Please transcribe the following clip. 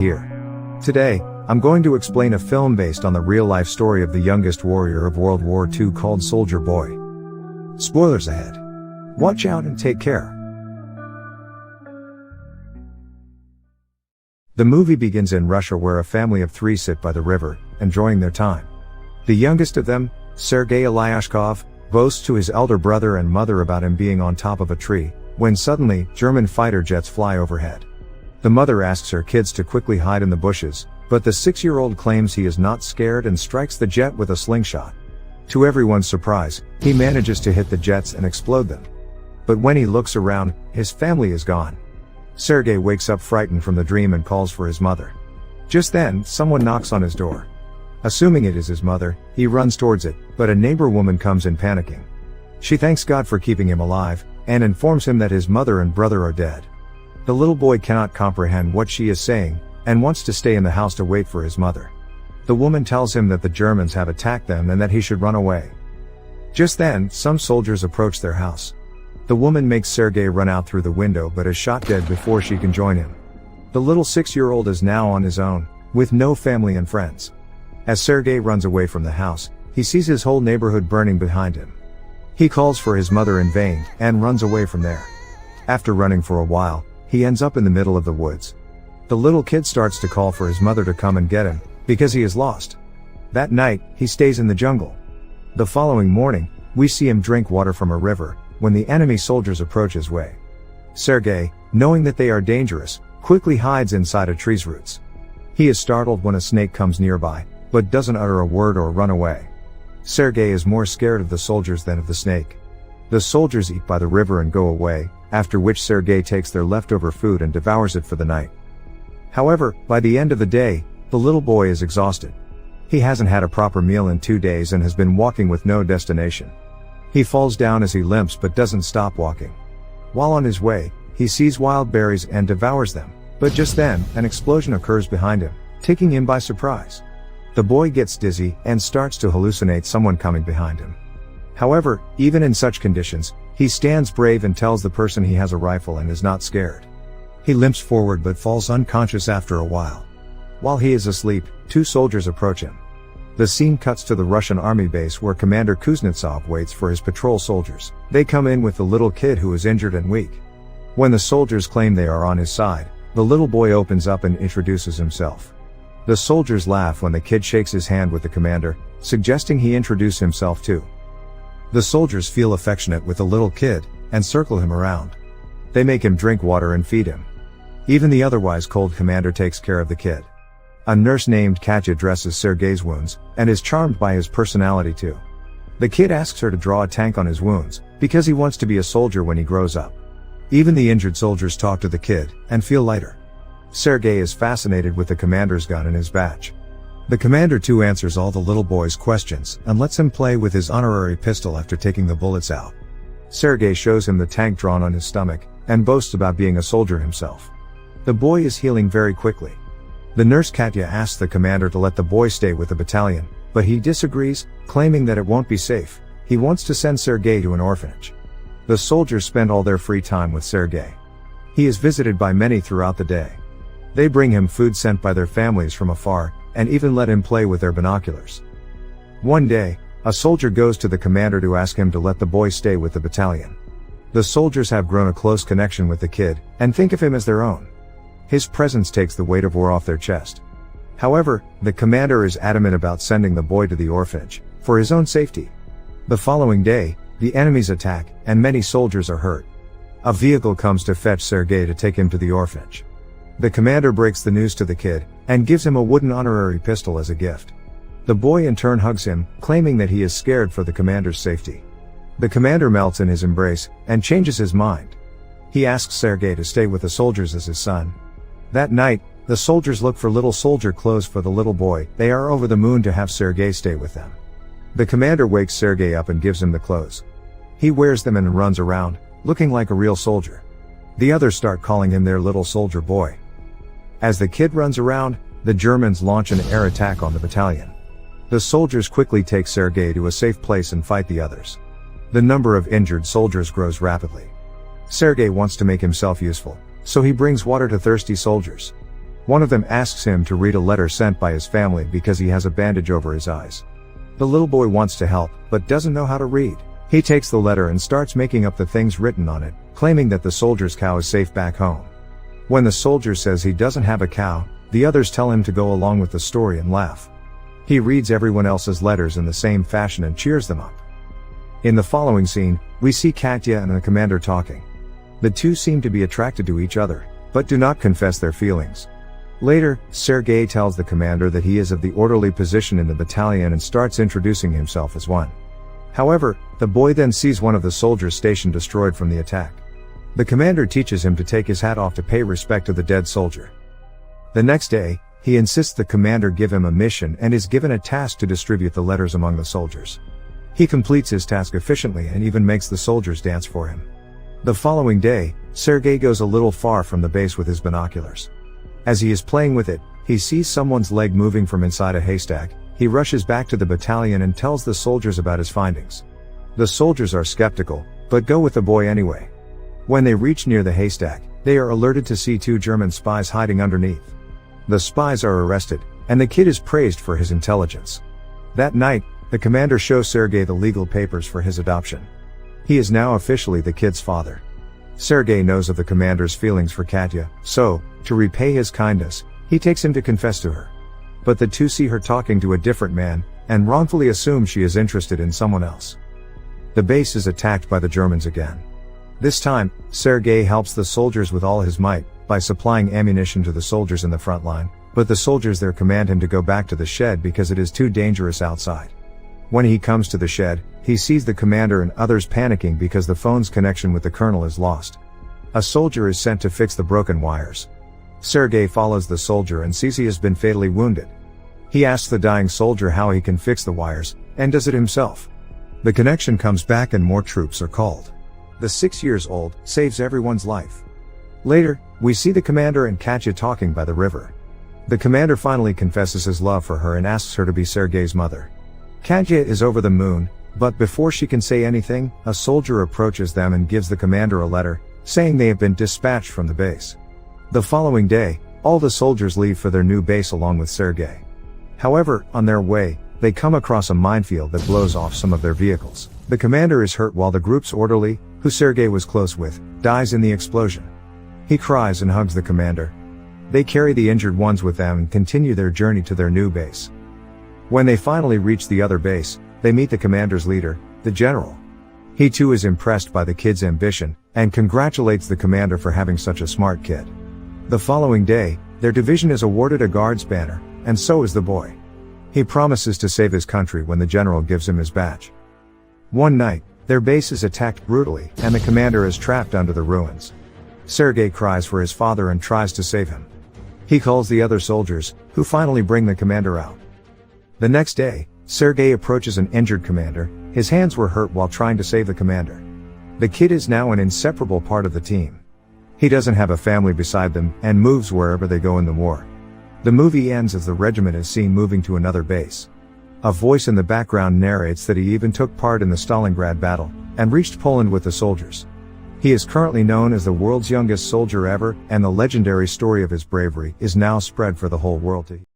Here. Today, I'm going to explain a film based on the real-life story of the youngest warrior of World War II called Soldier Boy. Spoilers ahead. Watch out and take care. The movie begins in Russia, where a family of 3 sit by the river, enjoying their time. The youngest of them, Sergei Aleshkov, boasts to his elder brother and mother about him being on top of a tree, when suddenly, German fighter jets fly overhead. The mother asks her kids to quickly hide in the bushes, but the 6-year-old claims he is not scared and strikes the jet with a slingshot. To everyone's surprise, he manages to hit the jets and explode them. But when he looks around, his family is gone. Sergei wakes up frightened from the dream and calls for his mother. Just then, someone knocks on his door. Assuming it is his mother, he runs towards it, but a neighbor woman comes in panicking. She thanks God for keeping him alive, and informs him that his mother and brother are dead. The little boy cannot comprehend what she is saying, and wants to stay in the house to wait for his mother. The woman tells him that the Germans have attacked them and that he should run away. Just then, some soldiers approach their house. The woman makes Sergei run out through the window but is shot dead before she can join him. The little 6-year-old is now on his own, with no family and friends. As Sergei runs away from the house, he sees his whole neighborhood burning behind him. He calls for his mother in vain, and runs away from there. After running for a while, he ends up in the middle of the woods. The little kid starts to call for his mother to come and get him, because he is lost. That night, he stays in the jungle. The following morning, we see him drink water from a river, when the enemy soldiers approach his way. Sergei, knowing that they are dangerous, quickly hides inside a tree's roots. He is startled when a snake comes nearby, but doesn't utter a word or run away. Sergei is more scared of the soldiers than of the snake. The soldiers eat by the river and go away, after which Sergei takes their leftover food and devours it for the night. However, by the end of the day, the little boy is exhausted. He hasn't had a proper meal in 2 days and has been walking with no destination. He falls down as he limps but doesn't stop walking. While on his way, he sees wild berries and devours them, but just then, an explosion occurs behind him, taking him by surprise. The boy gets dizzy and starts to hallucinate someone coming behind him. However, even in such conditions, he stands brave and tells the person he has a rifle and is not scared. He limps forward but falls unconscious after a while. While he is asleep, 2 soldiers approach him. The scene cuts to the Russian army base where Commander Kuznetsov waits for his patrol soldiers. They come in with the little kid who is injured and weak. When the soldiers claim they are on his side, the little boy opens up and introduces himself. The soldiers laugh when the kid shakes his hand with the commander, suggesting he introduce himself too. The soldiers feel affectionate with the little kid, and circle him around. They make him drink water and feed him. Even the otherwise cold commander takes care of the kid. A nurse named Katya dresses Sergei's wounds, and is charmed by his personality too. The kid asks her to draw a tank on his wounds, because he wants to be a soldier when he grows up. Even the injured soldiers talk to the kid, and feel lighter. Sergei is fascinated with the commander's gun and his badge. The commander too answers all the little boy's questions, and lets him play with his honorary pistol after taking the bullets out. Sergei shows him the tank drawn on his stomach, and boasts about being a soldier himself. The boy is healing very quickly. The nurse Katya asks the commander to let the boy stay with the battalion, but he disagrees, claiming that it won't be safe. He wants to send Sergei to an orphanage. The soldiers spend all their free time with Sergei. He is visited by many throughout the day. They bring him food sent by their families from afar, and even let him play with their binoculars. One day, a soldier goes to the commander to ask him to let the boy stay with the battalion. The soldiers have grown a close connection with the kid, and think of him as their own. His presence takes the weight of war off their chest. However, the commander is adamant about sending the boy to the orphanage, for his own safety. The following day, the enemies attack, and many soldiers are hurt. A vehicle comes to fetch Sergei to take him to the orphanage. The commander breaks the news to the kid, and gives him a wooden honorary pistol as a gift. The boy in turn hugs him, claiming that he is scared for the commander's safety. The commander melts in his embrace, and changes his mind. He asks Sergei to stay with the soldiers as his son. That night, the soldiers look for little soldier clothes for the little boy. They are over the moon to have Sergei stay with them. The commander wakes Sergei up and gives him the clothes. He wears them and runs around, looking like a real soldier. The others start calling him their little soldier boy. As the kid runs around, the Germans launch an air attack on the battalion. The soldiers quickly take Sergei to a safe place and fight the others. The number of injured soldiers grows rapidly. Sergei wants to make himself useful, so he brings water to thirsty soldiers. One of them asks him to read a letter sent by his family because he has a bandage over his eyes. The little boy wants to help, but doesn't know how to read. He takes the letter and starts making up the things written on it, claiming that the soldier's cow is safe back home. When the soldier says he doesn't have a cow, the others tell him to go along with the story and laugh. He reads everyone else's letters in the same fashion and cheers them up. In the following scene, we see Katya and the commander talking. The two seem to be attracted to each other, but do not confess their feelings. Later, Sergei tells the commander that he is of the orderly position in the battalion and starts introducing himself as one. However, the boy then sees one of the soldiers' station destroyed from the attack. The commander teaches him to take his hat off to pay respect to the dead soldier. The next day, he insists the commander give him a mission and is given a task to distribute the letters among the soldiers. He completes his task efficiently and even makes the soldiers dance for him. The following day, Sergei goes a little far from the base with his binoculars. As he is playing with it, he sees someone's leg moving from inside a haystack. He rushes back to the battalion and tells the soldiers about his findings. The soldiers are skeptical, but go with the boy anyway. When they reach near the haystack, they are alerted to see two German spies hiding underneath. The spies are arrested, and the kid is praised for his intelligence. That night, the commander shows Sergei the legal papers for his adoption. He is now officially the kid's father. Sergei knows of the commander's feelings for Katya, so, to repay his kindness, he takes him to confess to her. But the two see her talking to a different man, and wrongfully assume she is interested in someone else. The base is attacked by the Germans again. This time, Sergei helps the soldiers with all his might, by supplying ammunition to the soldiers in the front line, but the soldiers there command him to go back to the shed because it is too dangerous outside. When he comes to the shed, he sees the commander and others panicking because the phone's connection with the colonel is lost. A soldier is sent to fix the broken wires. Sergei follows the soldier and sees he has been fatally wounded. He asks the dying soldier how he can fix the wires, and does it himself. The connection comes back and more troops are called. The 6-year-old saves everyone's life. Later, we see the commander and Katya talking by the river. The commander finally confesses his love for her and asks her to be Sergei's mother. Katya is over the moon, but before she can say anything, a soldier approaches them and gives the commander a letter, saying they have been dispatched from the base. The following day, all the soldiers leave for their new base along with Sergei. However, on their way, they come across a minefield that blows off some of their vehicles. The commander is hurt while the group's orderly, who Sergei was close with, dies in the explosion. He cries and hugs the commander. They carry the injured ones with them and continue their journey to their new base. When they finally reach the other base, they meet the commander's leader, the general. He too is impressed by the kid's ambition, and congratulates the commander for having such a smart kid. The following day, their division is awarded a guard's banner, and so is the boy. He promises to save his country when the general gives him his badge. One night, their base is attacked brutally, and the commander is trapped under the ruins. Sergei cries for his father and tries to save him. He calls the other soldiers, who finally bring the commander out. The next day, Sergei approaches an injured commander. His hands were hurt while trying to save the commander. The kid is now an inseparable part of the team. He doesn't have a family beside them, and moves wherever they go in the war. The movie ends as the regiment is seen moving to another base. A voice in the background narrates that he even took part in the Stalingrad battle, and reached Poland with the soldiers. He is currently known as the world's youngest soldier ever, and the legendary story of his bravery is now spread for the whole world to hear.